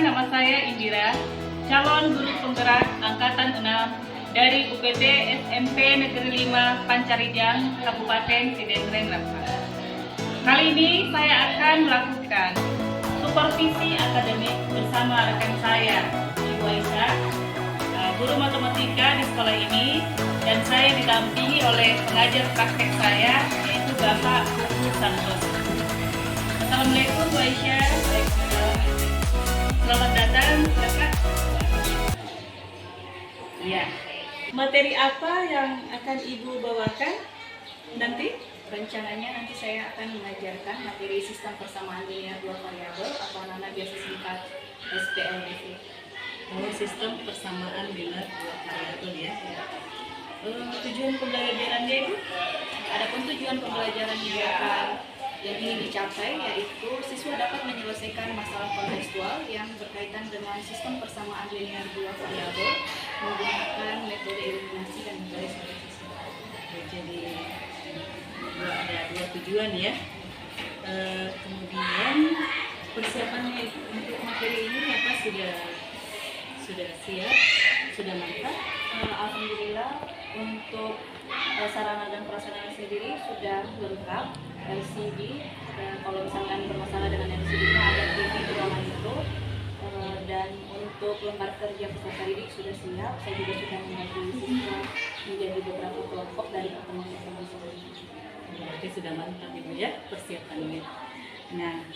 nama saya Indira, calon guru penggerak Angkatan 6 dari UPT SMP Negeri 5 Pancarijang, Kabupaten Sidendreng Rapha. Kali ini saya akan melakukan supervisi akademik bersama rekan saya, Ibu Aisyah, guru matematika di sekolah ini, dan saya didampingi oleh pengajar praktek saya, yaitu Bapak Putu Santoso. Assalamualaikum Bu Aisyah. Selamat datang, Kakak. Ya. Materi apa yang akan Ibu bawakan nanti? Rencananya nanti saya akan mengajarkan materi sistem persamaan linear dua variabel atau anak biasa singkat SPLDV. Oh, sistem persamaan linear dua variabel ya. Tujuan pembelajarannya Ibu? Adapun tujuan pembelajaran yang ingin dicapai yaitu siswa dapat menyelesaikan masalah kontekstual yang berkaitan dengan sistem persamaan linear dua variabel menggunakan metode eliminasi dan metode simplifikasi. Jadi ada dua tujuan ya. Kemudian persiapannya untuk materi ini apa sudah siap, sudah mantap? Alhamdulillah untuk sarana dan prasarana sendiri sudah lengkap. LCD, kalau misalkan bermasalah dengan LCD-nya ada TV di ruangan itu, dan untuk lembar kerja peserta didik sudah siap. Saya juga sudah membagi siswa menjadi beberapa kelompok dari pertemuan masing-masing. Berarti sudah mantap Ibu ya persiapannya. Nah,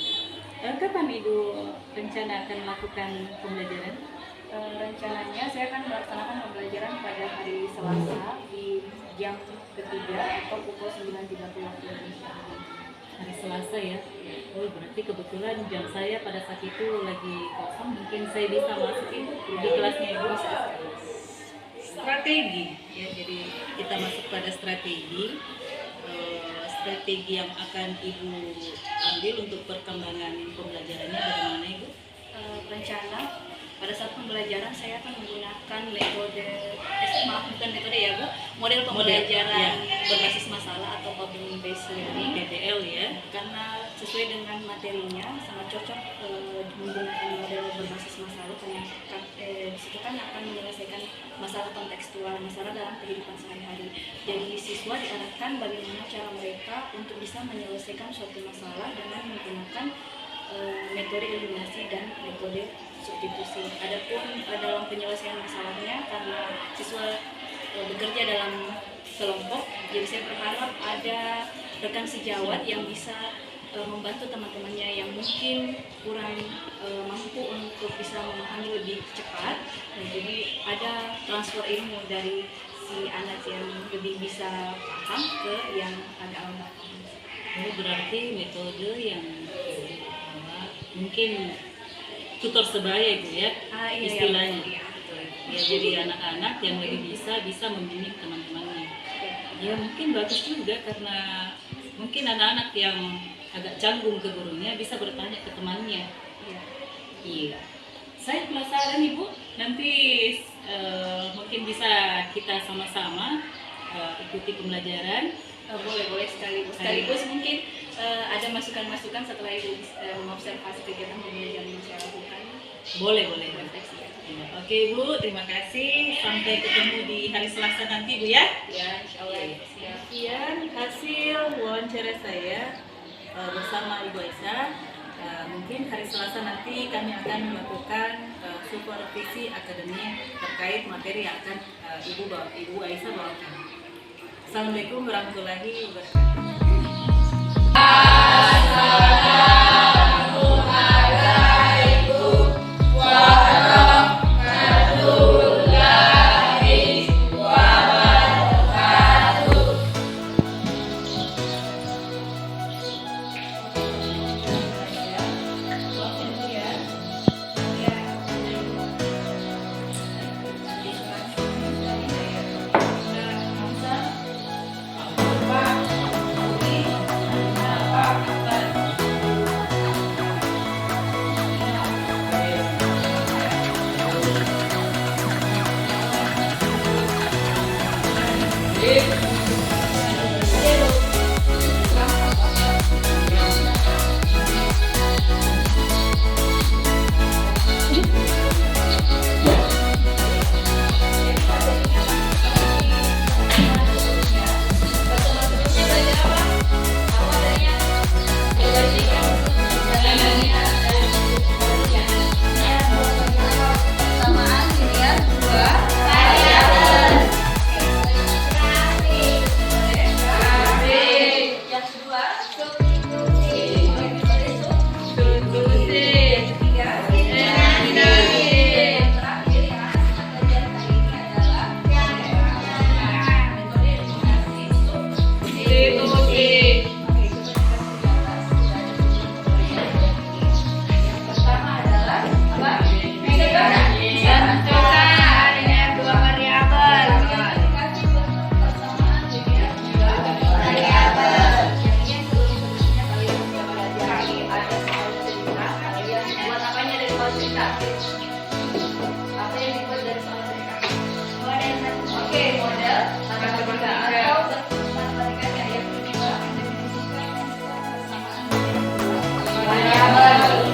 kapan Ibu rencana akan melakukan pembelajaran? Rencananya saya akan melaksanakan pembelajaran pada hari Selasa di jam ketiga atau pukul 9.30 waktu Indonesia. Hari Selasa ya. Oh, berarti kebetulan jam saya pada saat itu lagi kosong, mungkin saya bisa masuk Ibu di kelasnya Ibu. Strategi ya, jadi kita masuk pada strategi yang akan Ibu ambil untuk perkembangan pembelajarannya bagaimana Ibu? Rencana pada saat pembelajaran saya akan menggunakan model pembelajaran berbasis masalah atau problem based learning PBL ya, karena sesuai dengan materinya sangat cocok menggunakan model berbasis masalah karena di situ kan akan menyelesaikan masalah kontekstual, masalah dalam kehidupan sehari-hari. Jadi siswa diarahkan bagaimana cara mereka untuk bisa menyelesaikan suatu masalah dengan menggunakan metode eliminasi dan metode substitusi. Adapun dalam penyelesaian masalahnya, karena siswa bekerja dalam kelompok, jadi saya berharap ada rekan sejawat yang bisa membantu teman-temannya yang mungkin kurang mampu untuk bisa memahami lebih cepat. Nah, jadi ada transfer ilmu dari si anak yang lebih bisa paham ke yang agak lambat. Ini berarti metode yang mungkin tutor sebaya Ibu ya, istilahnya. Iya. Ya, jadi anak-anak yang lebih bisa membimbing teman-temannya. Ya mungkin bagus juga karena mungkin anak-anak yang agak canggung ke gurunya bisa bertanya ke temannya. Iya. Saya penasaran Ibu, nanti mungkin bisa kita sama-sama ikuti pembelajaran. Boleh sekaligus mungkin ada masukan-masukan setelah Ibu mengobservasi kegiatan pembelajaran yang saya lakukan. Boleh. Oke Bu, terima kasih. Sampai ketemu di hari Selasa nanti Bu ya. Ya, insyaallah. Sekian hasil wawancara saya bersama Ibu Aisyah. Mungkin hari Selasa nanti kami akan melakukan supervisi akademik terkait materi yang akan Ibu Aisyah bawakan. Assalamualaikum warahmatullahi wabarakatuh. Apa yang dibuat dari soal mereka? Oke, model matematika atau Matematikanya yang kedua, mendefinisikan persamaan variabel.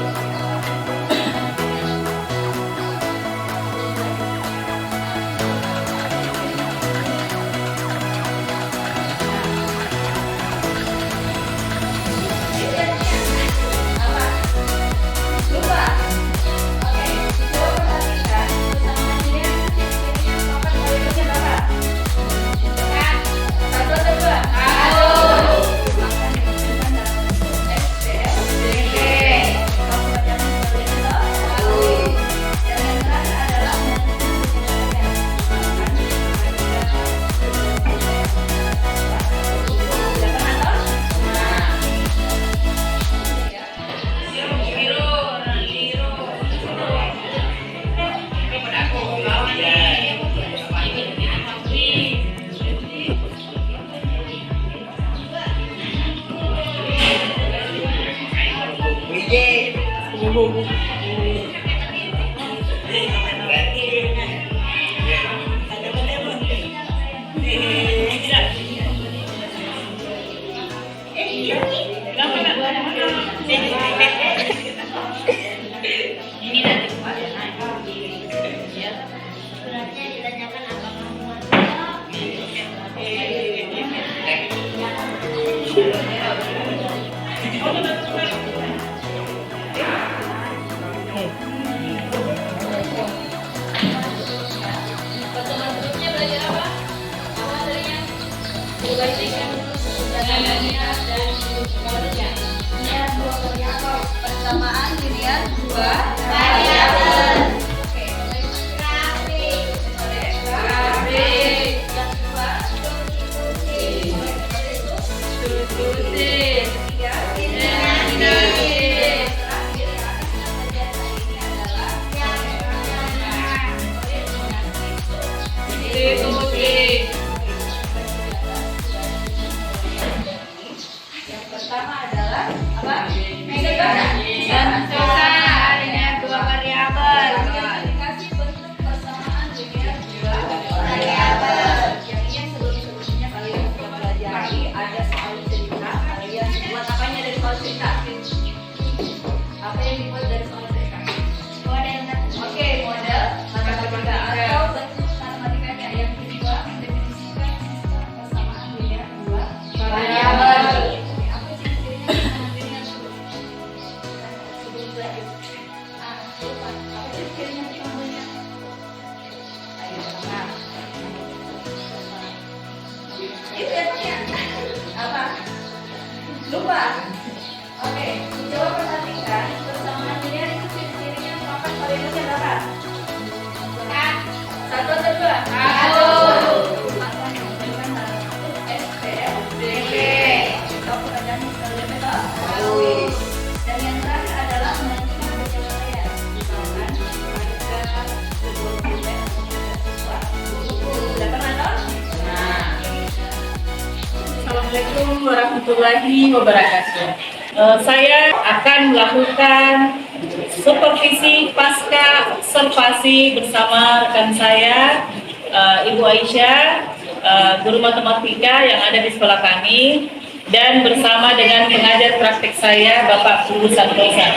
Ini nanti pertemuan berikutnya belajar apa? Apa materinya? Utilization, linear dan modulnya. Linear dua variabel. Persamaan linear dua variabel. Oke, grafik. Grafik. Yang kedua, substitusi. Substitusi. Ketiga, dinamik. Terakhir yang kita pelajari hari ini adalah yang pertama adalah apa? Sentosa linear dua variabel. Dikasih bentuk persamaan linear dua variabel. Yang ini sebelum-sebelumnya kalian sudah pelajari, ada soal cerita. Kalian buat apanya dari soal cerita? Apa yang dibuat dari soal cerita? Model. Oke, model matematika atau bentuk matematikanya. Yang kedua, mendefinisikan persamaan linear dua variabel. Apa ciri-cirinya persamaan linear dua? Sebelum belajar. Lupa. Apa ciri-cirinya persamaan linear? Ayo, nah. Itu ya. Apa? Lupa. Oke, coba perhatikan persamaan linear itu ciri-cirinya papan variabelnya berapa? Satu atau dua? Satu. Maka menunjukkan dalam bentuk SPL, DP. Kau perhatikan sekalian ya, toh? Tahu. Dan yang terakhir adalah menentukan penyelesaian. Misalkan ada sebuah bulan, buku. Sudah pernah toh? Assalamualaikum warahmatullahi wabarakatuh. Saya akan melakukan supervisi pasca observasi bersama rekan saya, Ibu Aisyah, guru matematika yang ada di sekolah kami, dan bersama dengan pengajar praktik saya, Bapak Guru Santosa.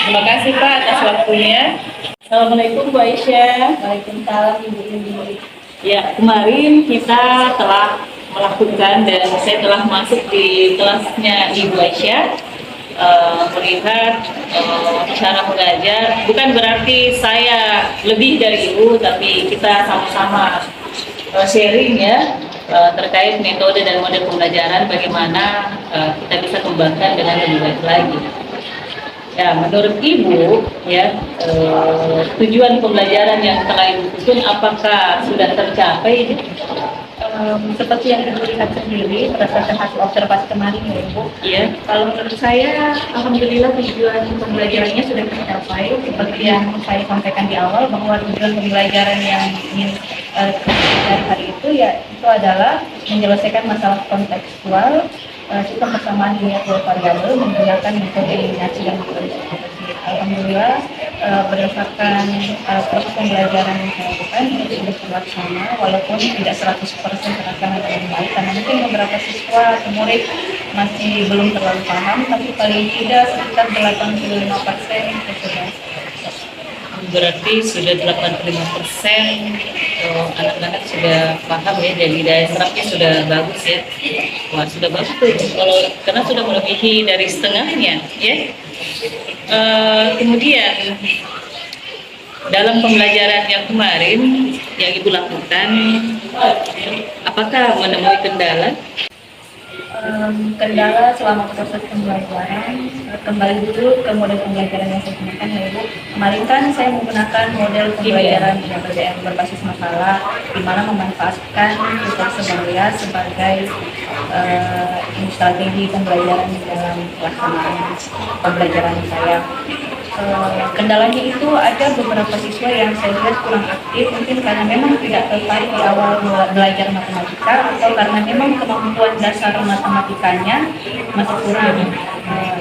Terima kasih Pak atas waktunya. Assalamualaikum Bu Aisyah. Waalaikumsalam Ibu. Ya, kemarin kita telah melakukan dan saya telah masuk di kelasnya Ibu Aisyah, melihat cara mengajar. Bukan berarti saya lebih dari Ibu, tapi kita sama-sama sharing ya terkait metode dan model pembelajaran, bagaimana kita bisa kembangkan dengan lebih baik lagi. Ya, menurut Ibu ya, tujuan pembelajaran yang telah Ibu susun apakah sudah tercapai? Seperti yang Ibu lihat sendiri berdasarkan hasil observasi kemarin ya Ibu. Iya. Kalau menurut saya, alhamdulillah tujuan pembelajarannya sudah tercapai. Seperti yang saya sampaikan di awal bahwa tujuan pembelajaran yang ingin dari hari itu ya itu adalah menyelesaikan masalah kontekstual sistem persamaan linear dua variabel menggunakan metode eliminasi dan substitusi. Alhamdulillah berdasarkan proses pembelajaran yang saya lakukan itu sudah terlaksana walaupun tidak 100% terlaksana dengan baik karena mungkin beberapa siswa atau murid masih belum terlalu paham, tapi paling tidak sekitar 85% itu sudah. Berarti sudah 85% anak-anak sudah paham ya, jadi daya serapnya sudah bagus ya. Wah, sudah bagus tuh kalau karena sudah melebihi dari setengahnya ya. Kemudian dalam pembelajaran yang kemarin yang Ibu lakukan, apakah menemui kendala? Kendala selama proses pembelajaran, kembali dulu ke model pembelajaran yang saya gunakan ya Ibu. Kemarin kan saya menggunakan model pembelajaran yang berbasis masalah, di mana memanfaatkan tutor sebaya sebagai strategi pembelajaran dalam pelaksanaan pembelajaran saya. Kendalanya itu ada beberapa siswa yang saya lihat kurang aktif, mungkin karena memang tidak tertarik di awal belajar matematika atau karena memang kemampuan dasar matematikanya masih kurang.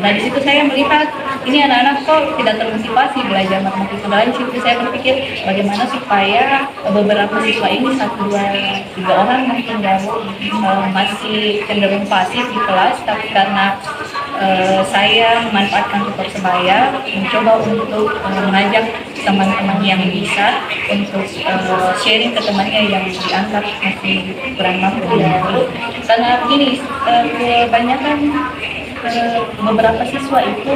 Nah di situ saya melihat ini anak-anak kok tidak termotivasi belajar matematika. Nah di situ saya berpikir bagaimana supaya beberapa siswa ini 1, 2, 3 orang mungkin masih cenderung pasif di kelas, tapi karena saya memanfaatkan tutor sebaya, mencoba untuk mengajak teman-teman yang bisa untuk sharing ke temannya yang dianggap masih kurang mampu. Karena begini, kebanyakan beberapa siswa itu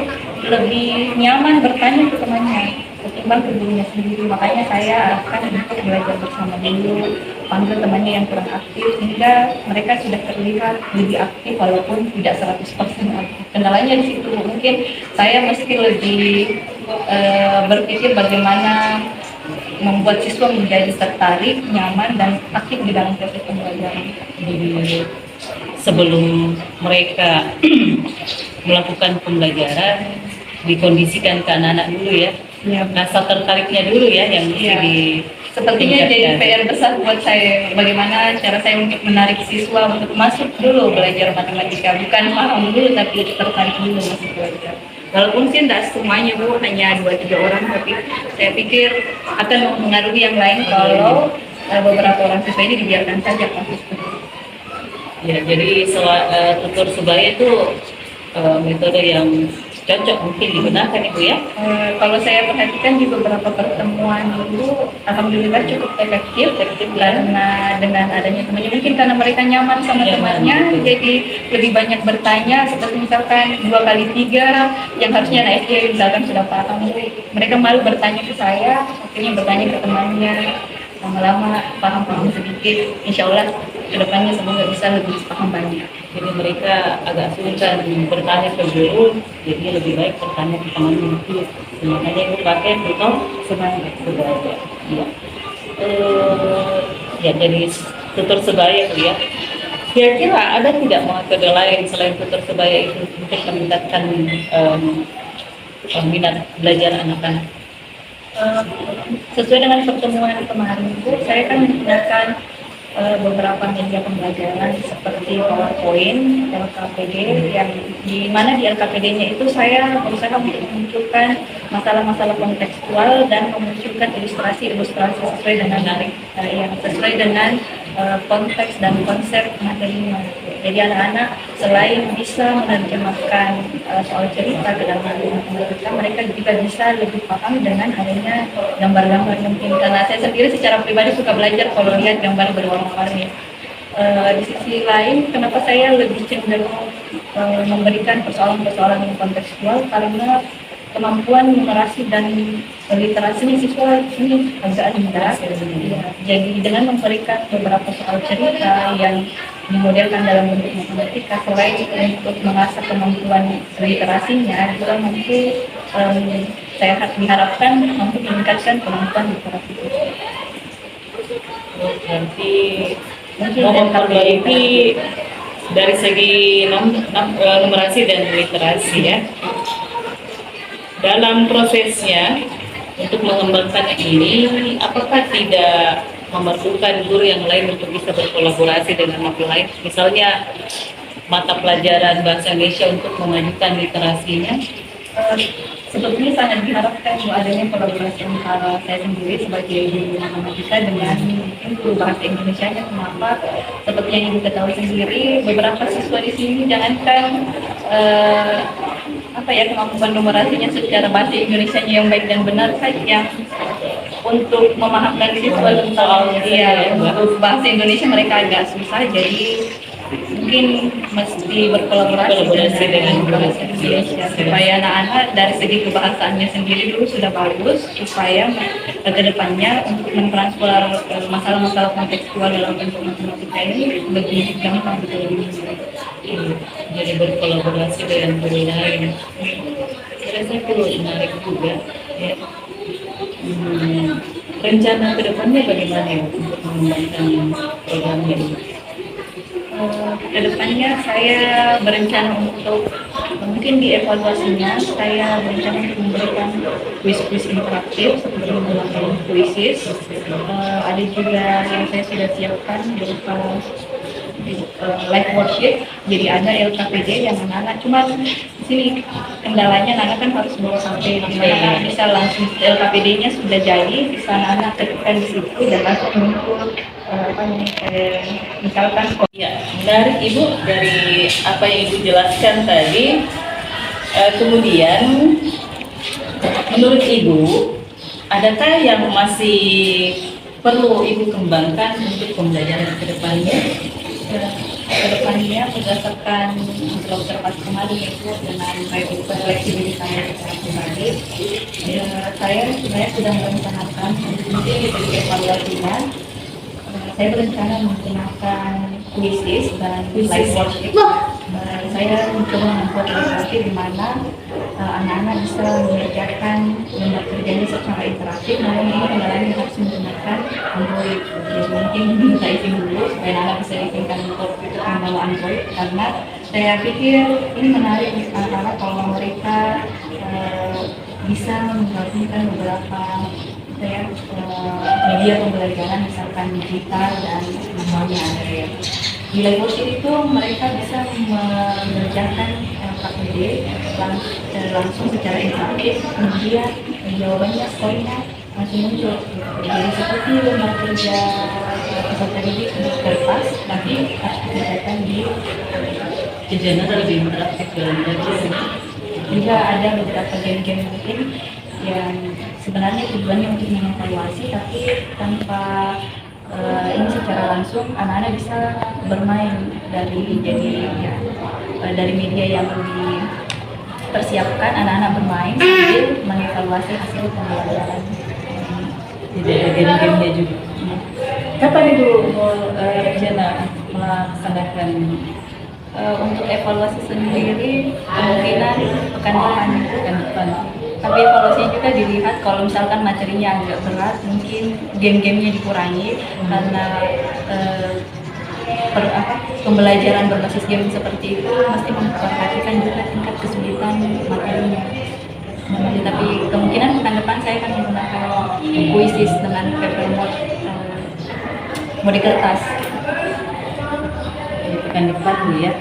lebih nyaman bertanya ke temannya ketimbang ke dirinya sendiri. Makanya saya arahkan untuk belajar bersama dulu, panggil temannya yang kurang aktif hingga mereka sudah terlihat lebih aktif walaupun tidak 100% aktif. Kendalanya di situ, mungkin saya mesti lebih berpikir bagaimana membuat siswa menjadi tertarik, nyaman, dan aktif di dalam proses pembelajaran. Jadi sebelum mereka melakukan pembelajaran dikondisikan ke anak-anak dulu ya. Ya. Rasa tertariknya dulu ya yang mesti Ya. di Sepertinya jadi PR besar buat saya, bagaimana cara saya untuk menarik siswa untuk masuk dulu belajar matematika, bukan paham dulu tapi tertarik dulu masuk belajar. Walaupun sih tidak semuanya Bu, hanya 2-3 orang, tapi saya pikir akan mempengaruhi yang lain Kalau beberapa orang siswa ini dibiarkan saja kasus. ya. Jadi tutor sebaya itu metode yang cocok mungkin digunakan Ibu ya. Kalau saya perhatikan di beberapa pertemuan itu, alhamdulillah cukup efektif karena dengan adanya temannya, mungkin karena mereka nyaman sama temannya, jadi lebih banyak bertanya. Seperti misalkan 2 kali 3 yang harusnya anak SD misalkan sudah paham, mereka malu bertanya ke saya, akhirnya bertanya ke temannya. Lama-lama paham sedikit, insya Allah kedepannya semoga bisa lebih paham banyak. Jadi mereka agak sungkan bertanya ke guru, jadi lebih baik bertanya ke temannya dulu. Makanya Ibu pakai tutor sebaya. Ya. Ya jadi tutor sebaya Bu ya. Kira-kira ada tidak metode lain selain tutor sebaya itu untuk meningkatkan minat belajar anak-anak? Sesuai dengan pertemuan kemarin itu, saya kan menggunakan beberapa media pembelajaran seperti PowerPoint, LKPD, yang di mana di LKPD-nya itu saya berusaha untuk memunculkan masalah-masalah kontekstual dan memunculkan ilustrasi-ilustrasi sesuai dengan yang sesuai dengan konteks dan konsep materinya. Jadi anak-anak selain bisa menerjemahkan soal cerita ke dalam matematika, mereka juga bisa lebih paham dengan adanya gambar-gambar mungkin. Karena saya sendiri secara pribadi suka belajar kalau lihat gambar berwarna-warni. Di sisi lain, kenapa saya lebih cenderung memberikan persoalan-persoalan yang kontekstual, karena kemampuan numerasi dan literasinya siswa ini agak rendah. Ya, jadi dengan memberikan beberapa soal cerita yang dimodelkan dalam bentuk matematika, selain untuk mengasah kemampuan literasinya, juga mampu saya diharapkan mampu meningkatkan kemampuan literasi. Nanti Mungkin memperbaiki dari segi numerasi dan literasi ya. Dalam prosesnya untuk mengembangkan ini, apakah tidak memerlukan guru yang lain untuk bisa berkolaborasi dengan guru lain? Misalnya mata pelajaran bahasa Indonesia untuk memajukan literasinya. Sebetulnya sangat diharapkan adanya kolaborasi antara saya sendiri sebagai guru matematika dengan mungkin guru bahasa Indonesianya. Kenapa? Seperti yang Ibu ketahui sendiri, beberapa siswa di sini jangankan kemampuan numerasinya secara bahasa Indonesia yang baik dan benar saja, untuk memahamkan siswa tentang untuk bahasa Indonesia mereka agak susah. Jadi mungkin mesti berkolaborasi dengan bahasa Indonesia supaya anak-anak dari segi kebahasaannya sendiri dulu sudah bagus, supaya ke depannya untuk mentransfer masalah-masalah kontekstual dalam bentuk matematika ini lebih gampang betul. Jadi berkolaborasi dengan guru lain. Saya perlu menarik juga ya. Rencana kedepannya bagaimana ya untuk mengembangkan program ini? Kedepannya saya berencana untuk mungkin di evaluasinya saya berencana untuk memberikan kuis-kuis interaktif seperti menggunakan kuisis. Ada juga yang saya sudah siapkan berupa live worksheet. Jadi ada LKPD yang anak-anak, cuma di sini kendalanya anak-anak kan harus bawa sampai di mana bisa langsung LKPD-nya sudah jadi, bisa anak-anak ketikkan di situ dan langsung muncul misalkan. Ya, menarik Ibu dari apa yang Ibu jelaskan tadi. Kemudian menurut Ibu, adakah yang masih perlu Ibu kembangkan untuk pembelajaran ke depannya? Kedepannya berdasarkan observasi kemarin itu dengan fleksibilitas saya secara pribadi, saya sebenarnya sudah merencanakan mungkin di evaluasinya. Saya berencana menggunakan kuisis dan live worksheet. Saya mencoba membuat ilustrasi di mana anak-anak bisa mengerjakan lomba kerjanya secara interaktif, namun ini kendalanya harus menggunakan Android. Jadi mungkin bisa izin dulu supaya anak bisa izinkan untuk membawa Android, karena saya pikir ini menarik anak-anak kalau mereka bisa menggabungkan beberapa media pembelajaran misalkan digital dan semuanya ada ya. Di live worksheet itu mereka bisa mengerjakan KPD langsung secara interaktif, kemudian jawabannya skornya langsung muncul. Jadi seperti lembar kerja peserta didik di kertas, nanti harus dikerjakan di Kejadian lebih interaktif dalam belajar. juga ada beberapa game-game mungkin yang sebenarnya tujuannya untuk mengevaluasi, tapi tanpa ini secara langsung anak-anak bisa bermain dari dari media yang dipersiapkan, anak-anak bermain sambil mengevaluasi hasil pembelajaran. Jadi ada game-gamenya juga. Kapan Ibu mau rencana melaksanakan? Untuk evaluasi sendiri kemungkinan pekan depan. Tapi evaluasinya juga dilihat kalau misalkan materinya agak berat, mungkin game-gamenya dikurangi karena pembelajaran berbasis game seperti itu mesti memperhatikan juga tingkat kesulitan materinya. Tapi kemungkinan pekan depan saya akan menggunakan kuisis dengan paper mode kertas. Pekan depan ya.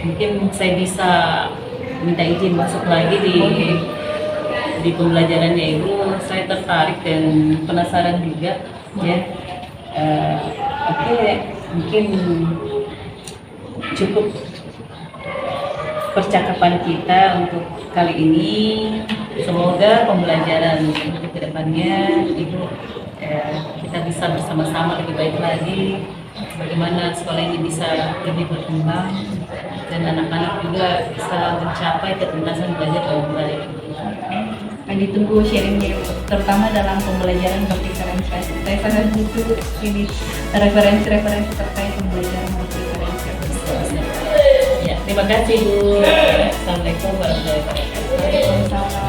Mungkin saya bisa minta izin masuk lagi di pembelajarannya Ibu. Saya tertarik dan penasaran juga ya. Oke, mungkin cukup percakapan kita untuk kali ini. Semoga pembelajaran untuk kedepannya Ibu kita bisa bersama-sama lebih baik lagi. Bagaimana sekolah ini bisa lebih berkembang dan anak-anak juga bisa mencapai ketuntasan belajar dengan baik. Akan ditunggu sharingnya, terutama dalam pembelajaran berdiferensiasi. Saya sangat butuh ini referensi-referensi terkait pembelajaran berdiferensiasi. Ya, terima kasih Bu. Assalamualaikum warahmatullahi wabarakatuh. Waalaikumsalam.